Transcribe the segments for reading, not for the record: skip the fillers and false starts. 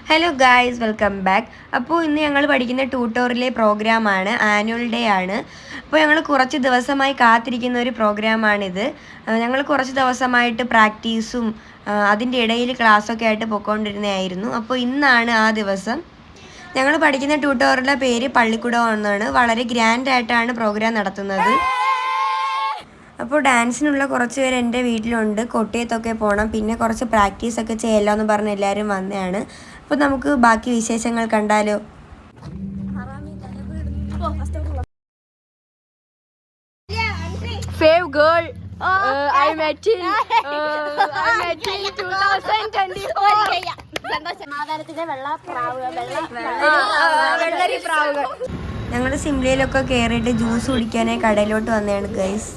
Hello guys, welcome back. അപ്പോൾ ഇന്ന് ഞങ്ങൾ പഠിക്കുന്ന ട്യൂട്ടോറിയലിലെ പ്രോഗ്രാമാണ്, ആനുവൽ ഡേ ആണ്. അപ്പോൾ ഞങ്ങൾ കുറച്ച് ദിവസമായി കാത്തിരിക്കുന്ന ഒരു പ്രോഗ്രാമാണിത്. ഞങ്ങൾ കുറച്ച് ദിവസമായിട്ട് പ്രാക്ടീസും അതിൻ്റെ ഇടയിൽ ക്ലാസ്സൊക്കെ ആയിട്ട് പോയിക്കൊണ്ടിരുന്നതായിരുന്നു. അപ്പോൾ ഇന്നാണ് ആ ദിവസം. ഞങ്ങൾ പഠിക്കുന്ന ട്യൂട്ടോറിയലിൻ്റെ പേര് പള്ളിക്കുടം എന്നാണ്. വളരെ ഗ്രാൻഡായിട്ടാണ് പ്രോഗ്രാം നടത്തുന്നത്. അപ്പോൾ ഡാൻസിനുള്ള കുറച്ച് പേര് എൻ്റെ വീട്ടിലുണ്ട്. കൊട്ടിയത്തൊക്കെ പോകണം, പിന്നെ കുറച്ച് പ്രാക്ടീസൊക്കെ ചെയ്യല്ലോ എന്ന് പറഞ്ഞ് എല്ലാവരും വന്നതാണ്. അപ്പോൾ നമുക്ക് ബാക്കി വിശേഷങ്ങൾ കണ്ടാലോ. Fave girl, I met in 2024. ഞങ്ങൾ സിംലയിലൊക്കെ കയറിയിട്ട് ജ്യൂസ് കുടിക്കാനായി കടയിലോട്ട് വന്നതാണ് ഗൈസ്.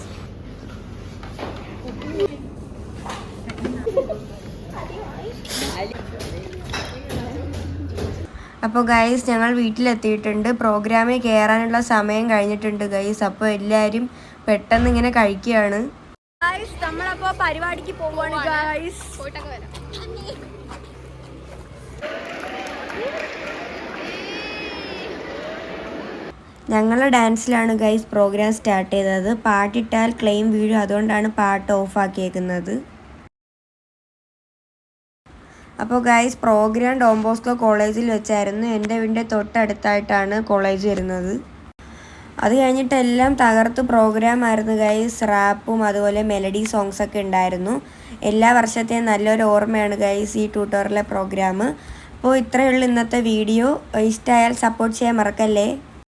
അപ്പോൾ ഗൈസ്, ഞങ്ങൾ വീട്ടിലെത്തിയിട്ടുണ്ട്. പ്രോഗ്രാമിൽ കയറാനുള്ള സമയം കഴിഞ്ഞിട്ടുണ്ട് ഗൈസ്. അപ്പോൾ എല്ലാവരും പെട്ടെന്ന് ഇങ്ങനെ കഴിക്കുകയാണ്. നമ്മളപ്പോ പരിപാടിക്ക് പോവാണ് ഗൈസ്. ഞങ്ങളുടെ ഡാൻസിലാണ് ഗൈസ് പ്രോഗ്രാം സ്റ്റാർട്ട് ചെയ്തത്. പാട്ടിട്ടാൽ ക്ലെയിം വീഴും, അതുകൊണ്ടാണ് പാട്ട് ഓഫാക്കിയേക്കുന്നത്. അപ്പോൾ ഗൈസ്, പ്രോഗ്രാം ഡോൺ ബോസ്കോ കോളേജിൽ വെച്ചായിരുന്നു. എൻ്റെ വീടിൻ്റെ തൊട്ടടുത്തായിട്ടാണ് കോളേജ് വരുന്നത്. അത് കഴിഞ്ഞിട്ട് എല്ലാം തകർത്ത് പ്രോഗ്രാം ആയിരുന്നു ഗൈസ്. റാപ്പും അതുപോലെ മെലഡി സോങ്സൊക്കെ ഉണ്ടായിരുന്നു. എല്ലാ വർഷത്തെയും നല്ലൊരു ഓർമ്മയാണ് ഗൈസ് ഈ ട്യൂട്ടോറിയലിലെ പ്രോഗ്രാം. അപ്പോൾ ഇത്രയേ ഉള്ളൂ ഇന്നത്തെ വീഡിയോ. ഇഷ്ടമായാൽ സപ്പോർട്ട് ചെയ്യാൻ മറക്കല്ലേ.